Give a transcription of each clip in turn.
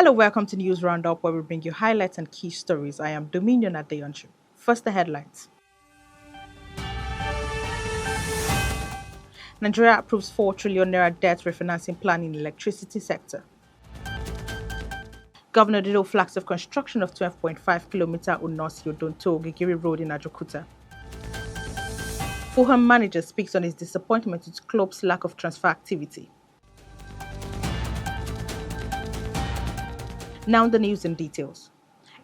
Hello, welcome to News Roundup, where we bring you highlights and key stories. I am Dominion Adeyanju. First, the headlines. Nigeria approves 4 trillion naira debt refinancing plan in electricity sector. Governor Dido flags of construction of 12.5-kilometer Unosi-Odonto Ogigiri Road in Ajokuta. Fulham manager speaks on his disappointment with club's lack of transfer activity. Now the news in details.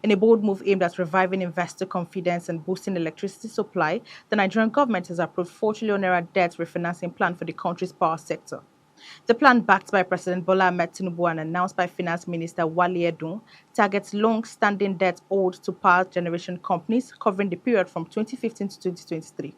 In a bold move aimed at reviving investor confidence and boosting electricity supply, the Nigerian government has approved 4 trillion naira debt refinancing plan for the country's power sector. The plan, backed by President Bola Ahmed Tinubu and announced by Finance Minister Wale Edun, targets long-standing debt owed to power generation companies covering the period from 2015 to 2023.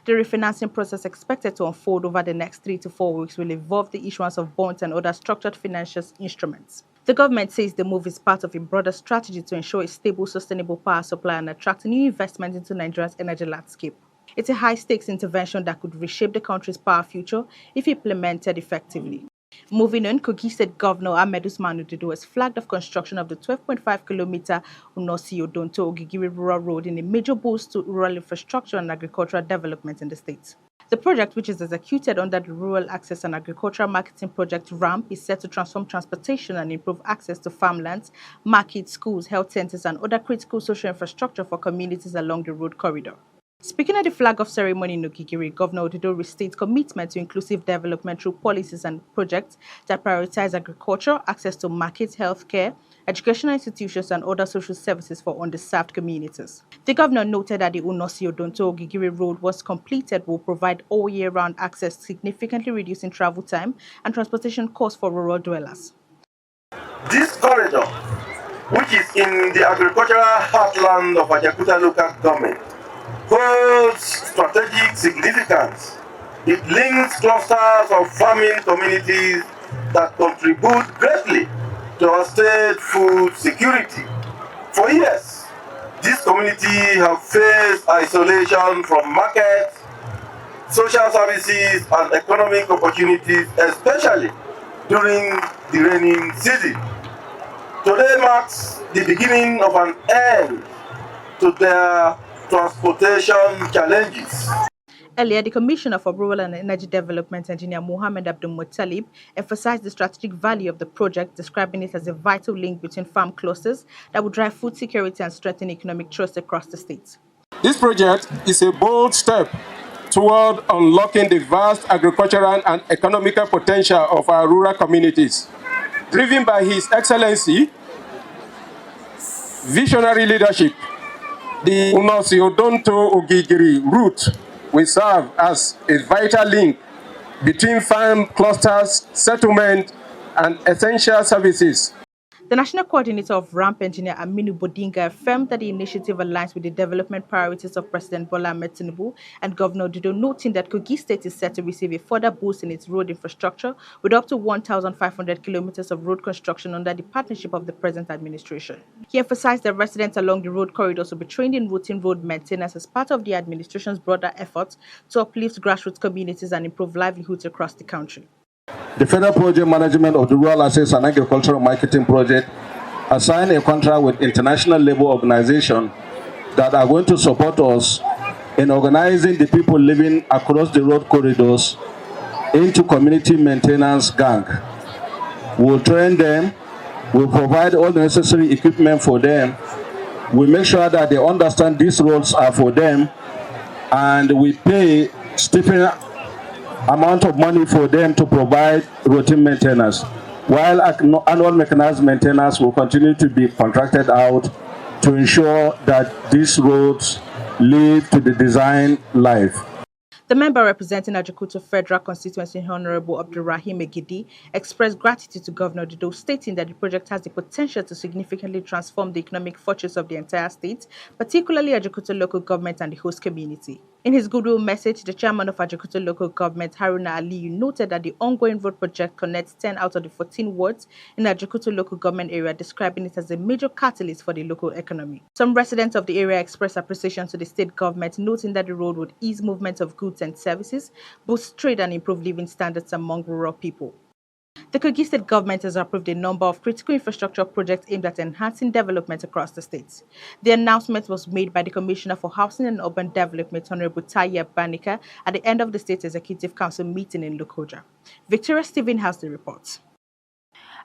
The refinancing process, expected to unfold over the next 3 to 4 weeks, will involve the issuance of bonds and other structured financial instruments. The government says the move is part of a broader strategy to ensure a stable, sustainable power supply and attract new investment into Nigeria's energy landscape. It's a high-stakes intervention that could reshape the country's power future if implemented effectively. Moving on, Kogi State Governor Ahmed Usman Ududu has flagged off construction of the 12.5-kilometer Unosi-Odonto Ogigiri Rural Road in a major boost to rural infrastructure and agricultural development in the state. The project, which is executed under the Rural Access and Agricultural Marketing Project RAMP, is set to transform transportation and improve access to farmlands, markets, schools, health centers, and other critical social infrastructure for communities along the road corridor. Speaking at the flag-off ceremony in Ogigiri, Governor Odido restates commitment to inclusive development through policies and projects that prioritize agriculture, access to markets, healthcare, educational institutions, and other social services for underserved communities. The governor noted that the Unosi-Odonto Ogigiri Road, once completed, will provide all year-round access, significantly reducing travel time and transportation costs for rural dwellers. This corridor, which is in the agricultural heartland of Ajakuta local government, holds strategic significance. It links clusters of farming communities that contribute greatly to our state food security. For years, these communities have faced isolation from markets, social services, and economic opportunities, especially during the rainy season. Today marks the beginning of an end to their transportation challenges. Earlier, the Commissioner for Rural and Energy Development, Engineer Mohammed Abdul Muttalib, emphasized the strategic value of the project, describing it as a vital link between farm clusters that would drive food security and strengthen economic trust across the state. This project is a bold step toward unlocking the vast agricultural and economical potential of our rural communities. Driven by His Excellency, visionary leadership, the Unosi-Odonto Ogigiri route will serve as a vital link between farm clusters, settlement, and essential services. The National Coordinator of RAMP, Engineer Aminu Bodinga, affirmed that the initiative aligns with the development priorities of President Bola Ahmed Tinubu and Governor Dido, noting that Kogi State is set to receive a further boost in its road infrastructure with up to 1,500 kilometers of road construction under the partnership of the present administration. He emphasized that residents along the road corridors will be trained in routine road maintenance as part of the administration's broader efforts to uplift grassroots communities and improve livelihoods across the country. The Federal Project Management of the Rural Access and Agricultural Marketing Project has signed a contract with international labor organizations that are going to support us in organizing the people living across the road corridors into community maintenance gang. We'll train them, we'll provide all the necessary equipment for them, we'll make sure that they understand these roads are for them, and we pay stipend amount of money for them to provide routine maintenance, while annual mechanized maintenance will continue to be contracted out to ensure that these roads live to the design life. The member representing Ajakuta Federal Constituency, Honorable Abdulrahim Egidi, expressed gratitude to Governor Dido, stating that the project has the potential to significantly transform the economic fortunes of the entire state, particularly Ajakuta local government and the host community. In his goodwill message, the chairman of Ajakuta local government, Haruna Aliyu, noted that the ongoing road project connects 10 out of the 14 wards in the Ajakuta local government area, describing it as a major catalyst for the local economy. Some residents of the area expressed appreciation to the state government, noting that the road would ease movement of goods and services, boost trade, and improve living standards among rural people. The Kogi State government has approved a number of critical infrastructure projects aimed at enhancing development across the state. The announcement was made by the Commissioner for Housing and Urban Development, Honorable Taye Banika, at the end of the State Executive Council meeting in Lokoja. Victoria Stephen has the report.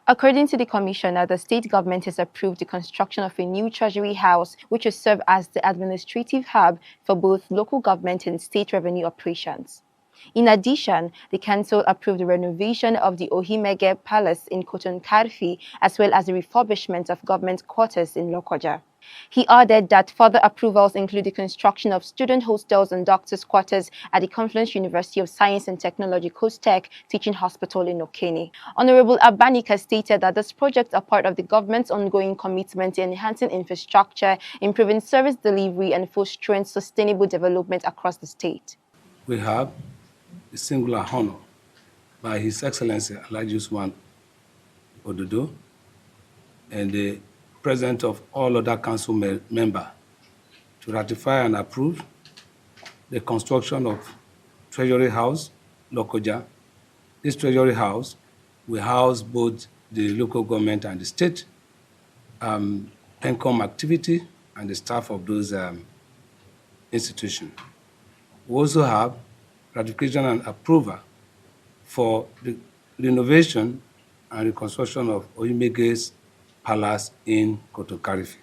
According to the commissioner, the state government has approved the construction of a new treasury house, which will serve as the administrative hub for both local government and state revenue operations. In addition, the council approved the renovation of the Ohimege Palace in Koton Karfi, as well as the refurbishment of government quarters in Lokoja. He added that further approvals include the construction of student hostels and doctors' quarters at the Confluence University of Science and Technology COSTECH Teaching Hospital in Okene. Honorable Abanika stated that these projects are part of the government's ongoing commitment to enhancing infrastructure, improving service delivery, and fostering sustainable development across the state. We have the singular honor by His Excellency Alhaji Usman Ododo and the President of all other council members to ratify and approve the construction of Treasury House, Lokoja. This Treasury House will house both the local government and the state PENCOM activity and the staff of those institutions. We also have ratification and approval for the renovation and reconstruction of Ohimege's Palace in Kotokarifi.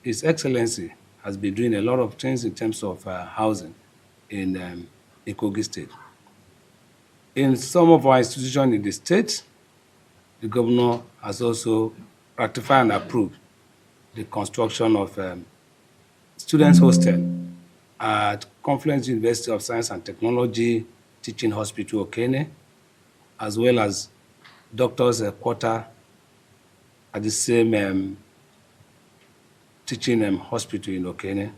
His Excellency has been doing a lot of things in terms of housing in Kogi State. In some of our institutions in the state, the governor has also ratified and approved the construction of students' hostel at Confluence University of Science and Technology Teaching Hospital Okene, as well as doctors' quarter at the same teaching hospital in Okene.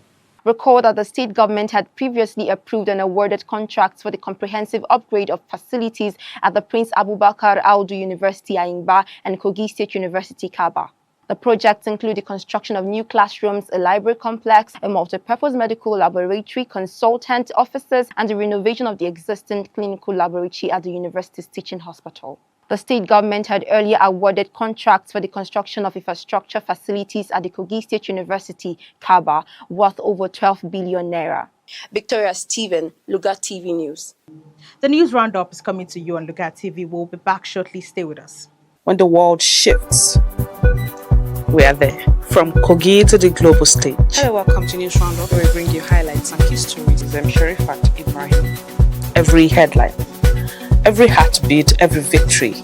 Recall that the state government had previously approved and awarded contracts for the comprehensive upgrade of facilities at the Prince Abubakar Audu University Ayingba and Kogi State University Kaba. The projects include the construction of new classrooms, a library complex, a multi-purpose medical laboratory, consultant offices, and the renovation of the existing clinical laboratory at the university's teaching hospital. The state government had earlier awarded contracts for the construction of infrastructure facilities at the Kogi State University, Kaba, worth over 12 billion naira. Victoria Stephen, Luga TV News. The news roundup is coming to you on Luga TV. We'll be back shortly. Stay with us. When the world shifts, we are there. From Kogi to the global stage. Hello, welcome to News Roundup, where we bring you highlights and key stories. I'm Sherifat Ibrahim. Every headline, every heartbeat, every victory.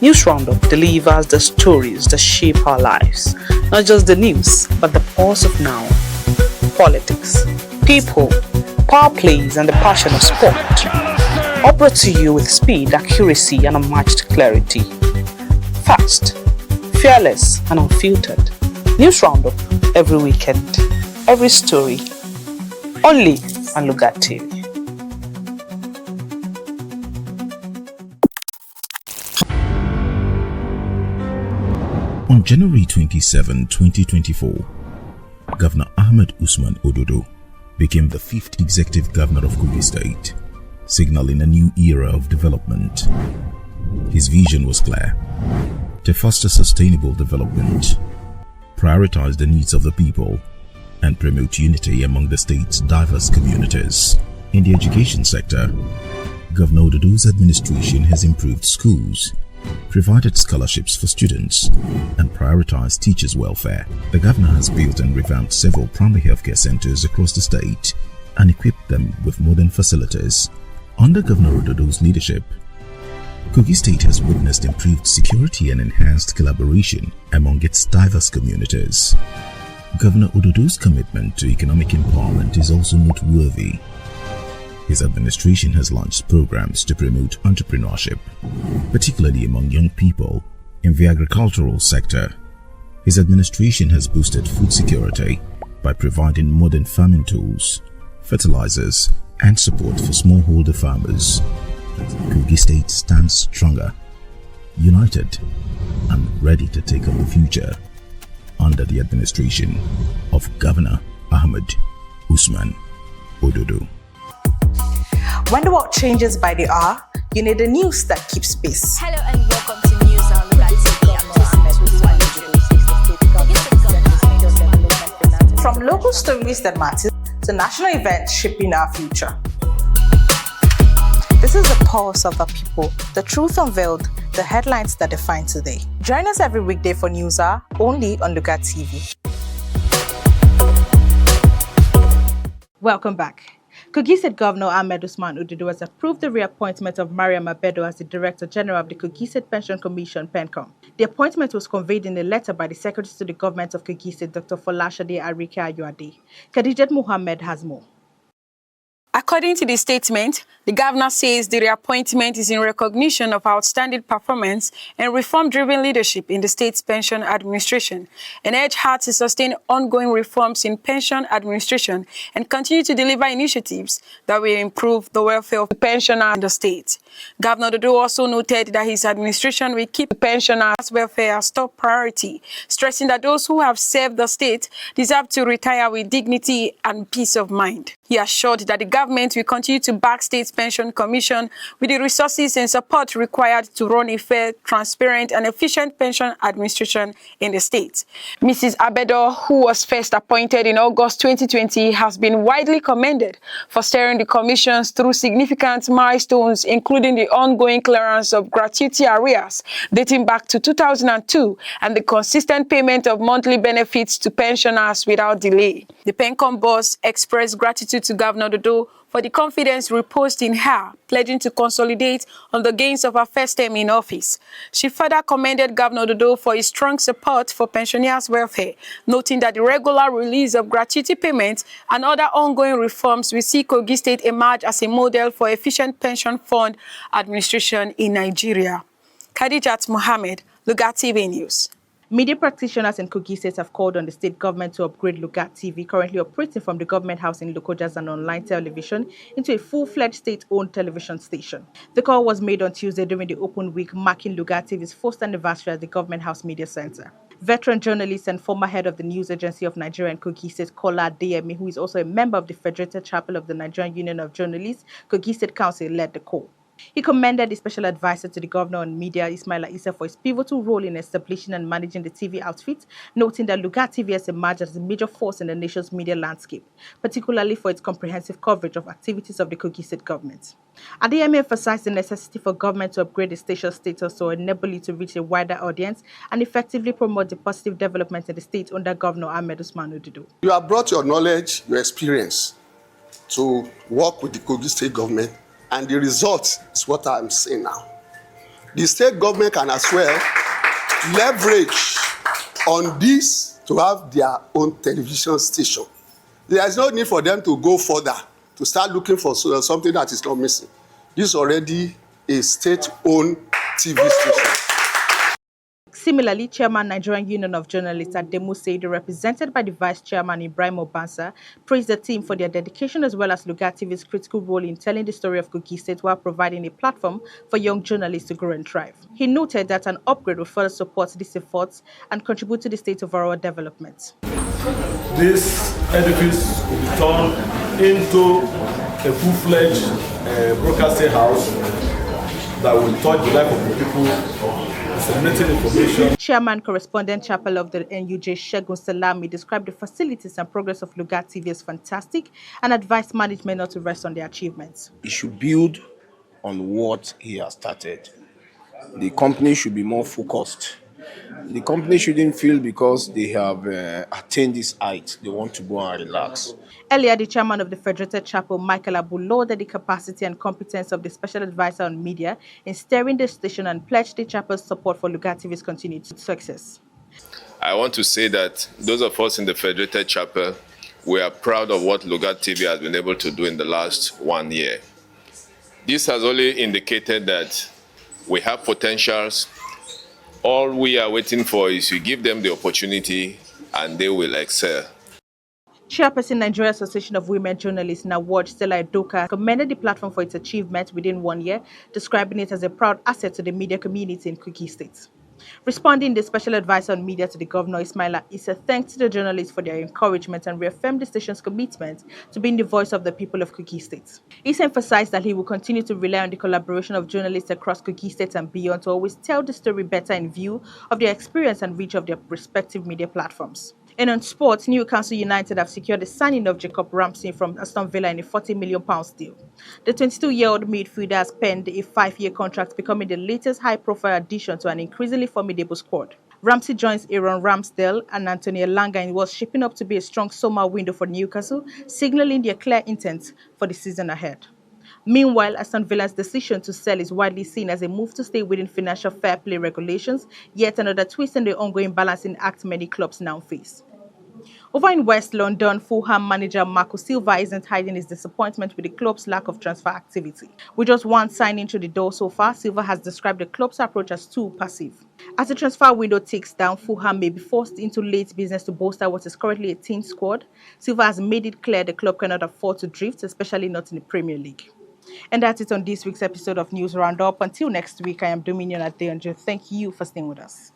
News Roundup delivers the stories that shape our lives. Not just the news, but the pulse of now. Politics, people, power plays, and the passion of sport. All brought to you with speed, accuracy, and unmatched clarity. Fast, fearless, and unfiltered. News Roundup every weekend, every story. Only on Luga TV. On January 27, 2024, Governor Ahmed Usman Ododo became the 5th executive governor of Kogi State, signaling a new era of development. His vision was clear: to foster sustainable development, prioritize the needs of the people, and promote unity among the state's diverse communities. In the education sector, Governor Ododo's administration has improved schools, provided scholarships for students, and prioritized teachers' welfare. The governor has built and revamped several primary healthcare centers across the state and equipped them with modern facilities. Under Governor Ododo's leadership, Kogi State has witnessed improved security and enhanced collaboration among its diverse communities. Governor Ododo's commitment to economic empowerment is also noteworthy. His administration has launched programs to promote entrepreneurship, particularly among young people in the agricultural sector. His administration has boosted food security by providing modern farming tools, fertilizers, and support for smallholder farmers. Kogi State stands stronger, united, and ready to take on the future under the administration of Governor Ahmed Usman Ododo. When the world changes by the hour, You need a news that keeps pace. Hello and welcome to News on Local TV. From local stories that matter to national events shaping our future. This is the pulse of the people, the truth unveiled, the headlines that define today. Join us every weekday for News Hour, only on Local TV. Welcome back. Kogi State Governor Ahmed Usman Ododo has approved the reappointment of Mariam Abedo as the Director General of the Kogi State Pension Commission, PENCOM. The appointment was conveyed in a letter by the Secretary to the Government of Kogi State, Dr. Folashade Arike Ayoade. Khadijat Muhammad has more. According to the statement, the governor says the reappointment is in recognition of outstanding performance and reform-driven leadership in the state's pension administration, and urged her to sustain ongoing reforms in pension administration and continue to deliver initiatives that will improve the welfare of the pensioners in the state. Governor Dodo also noted that his administration will keep pensioners' welfare as top priority, stressing that those who have served the state deserve to retire with dignity and peace of mind. He assured that the government will continue to back State's Pension Commission with the resources and support required to run a fair, transparent, and efficient pension administration in the state. Mrs. Abedo, who was first appointed in August 2020, has been widely commended for steering the commissions through significant milestones, including the ongoing clearance of gratuity arrears dating back to 2002 and the consistent payment of monthly benefits to pensioners without delay. The PENCOM boss expressed gratitude to Governor Dodo for the confidence reposed in her, pledging to consolidate on the gains of her first term in office. She further commended Governor Dodo for his strong support for pensioners' welfare, noting that the regular release of gratuity payments and other ongoing reforms will see Kogi State emerge as a model for efficient pension fund administration in Nigeria. Khadijat Mohammed, Lugat TV News. Media practitioners in Kogi State have called on the state government to upgrade Lugat TV, currently operating from the government house in Lokojas and online television, into a full-fledged state-owned television station. The call was made on Tuesday during the open week marking Lugat TV's first anniversary at the Government House Media Center. Veteran journalist and former head of the News Agency of Nigeria in Kogi State, Kola Adeyemi, who is also a member of the Federated Chapel of the Nigerian Union of Journalists, Kogi State Council, led the call. He commended the special advisor to the governor on media, Ismaila Issa, for his pivotal role in establishing and managing the TV outfit, noting that Lugat TV has emerged as a major force in the nation's media landscape, particularly for its comprehensive coverage of activities of the Kogi State government. Adeyemi emphasized the necessity for government to upgrade the station status to enable it to reach a wider audience and effectively promote the positive development in the state under Governor Ahmed Usman Ododo. You have brought your knowledge, your experience to work with the Kogi State government, and the result is what I'm saying now. The state government can as well leverage on this to have their own television station. There is no need for them to go further, to start looking for something that is not missing. This is already a state-owned TV station. Similarly, Chairman Nigerian Union of Journalists Ademu Seidu, represented by the Vice Chairman Ibrahim Obansa, praised the team for their dedication as well as Lugat TV's critical role in telling the story of Kogi State while providing a platform for young journalists to grow and thrive. He noted that an upgrade will further support these efforts and contribute to the state's overall development. This edifice will be turned into a full-fledged broadcasting house that will touch the life of the people. Chairman Correspondent Chapel of the NUJ, Shegun Salami, described the facilities and progress of Lugat TV as fantastic and advised management not to rest on their achievements. He should build on what he has started. The company should be more focused. The company shouldn't feel because they have attained this height, they want to go and relax. Earlier, the chairman of the Federated Chapel, Michael Abu, lauded the capacity and competence of the special advisor on media in steering the station and pledged the chapel's support for Lugat TV's continued success. I want to say that those of us in the Federated Chapel, we are proud of what Lugat TV has been able to do in the last 1 year. This has only indicated that we have potentials. All we are waiting for is to give them the opportunity and they will excel. Chairperson Nigeria Association of Women Journalists, Nawaj Stella Edoka, commended the platform for its achievements within 1 year, describing it as a proud asset to the media community in Kogi State. Responding, the special advisor on media to the governor, Ismaila Issa, thanked the journalists for their encouragement and reaffirmed the station's commitment to being the voice of the people of Kogi State. Issa emphasized that he will continue to rely on the collaboration of journalists across Kogi State and beyond to always tell the story better in view of their experience and reach of their respective media platforms. And on sports, Newcastle United have secured the signing of Jacob Ramsey from Aston Villa in a £40 million deal. The 22-year-old midfielder has penned a 5-year contract, becoming the latest high-profile addition to an increasingly formidable squad. Ramsey joins Aaron Ramsdale and Antonio Langa in what's shaping up to be a strong summer window for Newcastle, signaling their clear intent for the season ahead. Meanwhile, Aston Villa's decision to sell is widely seen as a move to stay within financial fair play regulations, yet another twist in the ongoing balancing act many clubs now face. Over in West London, Fulham manager Marco Silva isn't hiding his disappointment with the club's lack of transfer activity. With just one signing through the door so far, Silva has described the club's approach as too passive. As the transfer window ticks down, Fulham may be forced into late business to bolster what is currently a teen squad. Silva has made it clear the club cannot afford to drift, especially not in the Premier League. And that's it on this week's episode of News Roundup. Until next week, I am Dominion Adeonjo. Thank you for staying with us.